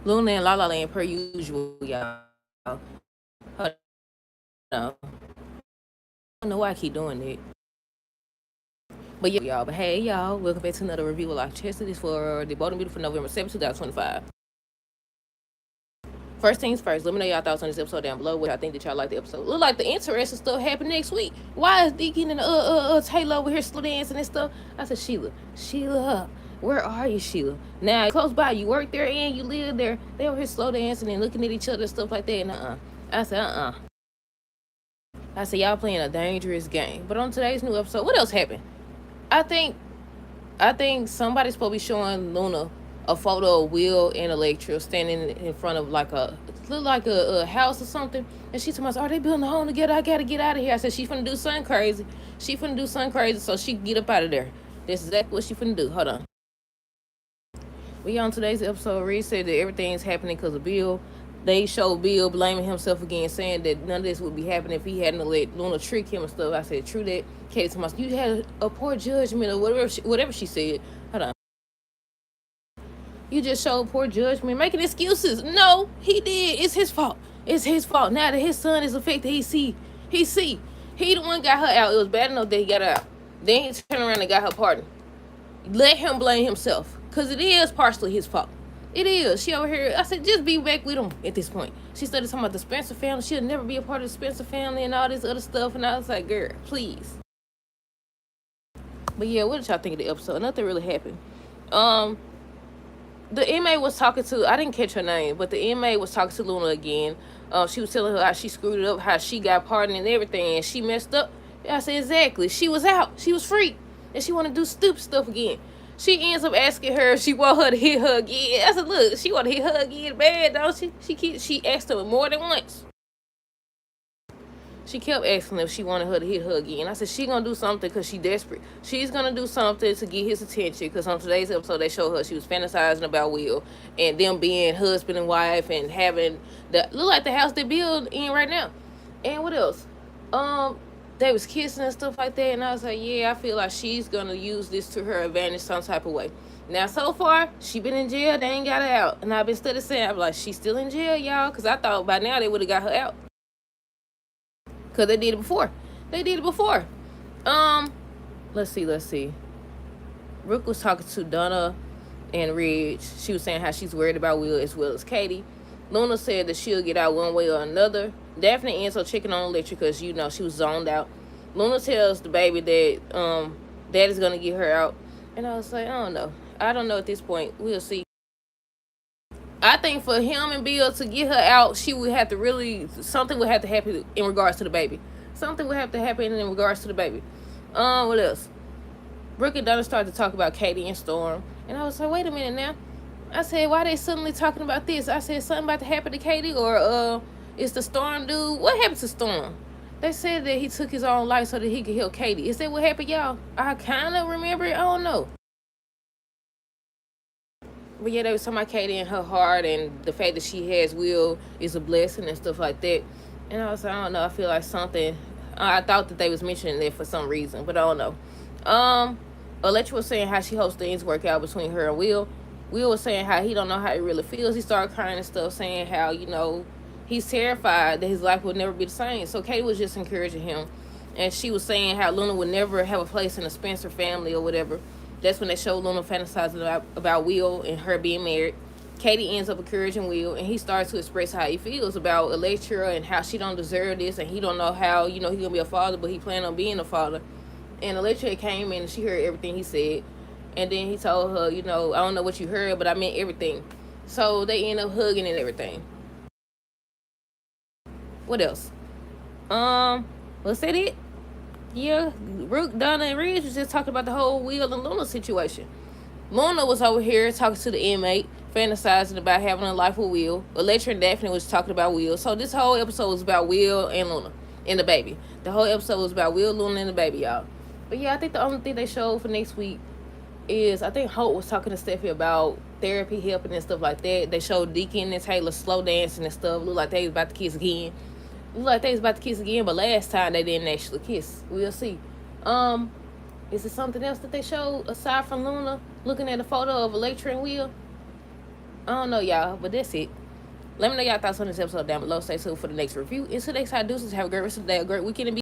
Luna and La La Land per usual, y'all. Hold on. I don't know why I keep doing it. But yeah, y'all. But hey, y'all. Welcome back to another review of Lchessica. This for the Bold and Beautiful November 7th, 2025. First things first, let me know y'all thoughts on this episode down below. What I think that y'all like the episode. Look like the interesting stuff happen next week. Why is Deacon and Taylor over here slow dancing and stuff? I said, Sheila, where are you, Sheila? Now close by, you work there and you live there. They over here slow dancing and looking at each other and stuff like that. And I said, I said, y'all playing a dangerous game. But on today's new episode, what else happened? I think somebody's supposed to be showing Luna a photo of Will and Electra standing in front of like a house or something. And she told me, are they building a home together? I gotta get out of here. I said, she finna do something crazy. So she can get up out of there. That's exactly what she finna do. Hold on. We on today's episode, Reed said that everything's happening because of Bill. They showed Bill blaming himself again, saying that none of this would be happening if he hadn't let Luna trick him and stuff. I said, true that. Katie told me, you had a poor judgment or whatever she said. Hold on. You just showed poor judgment, making excuses. No, he did. It's his fault. Now that his son is affected, he see. He the one got her out. It was bad enough that he got her out. Then he turned around and got her pardon. Let him blame himself, because it is partially his fault. It is. She over here. I said, just be back with him at this point. She started talking about the Spencer family. She'll never be a part of the Spencer family and all this other stuff. And I was like, girl, please. But yeah, what did y'all think of the episode? Nothing really happened. The inmate was talking to, I didn't catch her name, but the inmate was talking to Luna again. She was telling her how she screwed it up, how she got pardoned and everything, and she messed up. I said, exactly. She was out. She was free. And she want to do stupid stuff again. She ends up asking her if she want her to hit her again. I said, look, she want to hit her again bad, don't she? She asked her more than once. She kept asking if she wanted her to hit her again. I said, she gonna do something because she desperate. She's gonna do something to get his attention, because on today's episode, they showed her she was fantasizing about Will and them being husband and wife and having look like the house they build in right now. And what else? They was kissing and stuff like that, and I was like, yeah, I feel like she's gonna use this to her advantage some type of way. Now, so far, she been in jail. They ain't got her out. And I've been studying saying, I'm like, she's still in jail, y'all, because I thought by now they would have got her out. Because they did it before. Let's see. Brooke was talking to Donna and Ridge. She was saying how she's worried about Will as well as Katie. Luna said that she'll get out one way or another. Daphne ends up checking on Electra because, she was zoned out. Luna tells the baby that Daddy's going to get her out. And I was like, I don't know. I don't know at this point. We'll see. I think for him and Bill to get her out, something would have to happen in regards to the baby. What else? Brooke and Donna started to talk about Katie and Storm. And I was like, wait a minute now. I said, why they suddenly talking about this? I said, something about to happen to Katie, or is the Storm dude? What happened to Storm? They said that he took his own life so that he could help Katie. Is that what happened, y'all? I kind of remember it. I don't know. But yeah, they was talking about Katie and her heart and the fact that she has Will is a blessing and stuff like that. And I was like, I don't know. I feel like something. I thought that they was mentioning it for some reason, but I don't know. Electra was saying how she hopes things work out between her and Will. Will was saying how he don't know how he really feels. He started crying and stuff, saying how, he's terrified that his life will never be the same. So Katie was just encouraging him. And she was saying how Luna would never have a place in the Spencer family or whatever. That's when they showed Luna fantasizing about Will and her being married. Katie ends up encouraging Will, and he starts to express how he feels about Electra and how she don't deserve this, and he don't know how, he gonna be a father, but he planned on being a father. And Electra came in and she heard everything he said. And then he told her, I don't know what you heard, but I meant everything. So they end up hugging and everything. What else? Was that it? Yeah, Brooke, Donna, and Ridge was just talking about the whole Will and Luna situation. Luna was over here talking to the inmate, fantasizing about having a life with Will. Electra and Daphne was talking about Will. So this whole episode was about Will and Luna and the baby. The whole episode was about Will, Luna, and the baby, y'all. But yeah, I think the only thing they showed for next week is, I think Hope was talking to Steffi about therapy helping and stuff like that. They showed Deacon and Taylor slow dancing and stuff. Looked like they was about to kiss again. But last time they didn't actually kiss. We'll see. Is there something else that they showed aside from Luna looking at a photo of Electra and Will? I don't know, y'all, but that's it. Let me know y'all thoughts on this episode down below. Stay tuned for the next review. Until next time, deuces. Have a great rest of the day, a great weekend, and be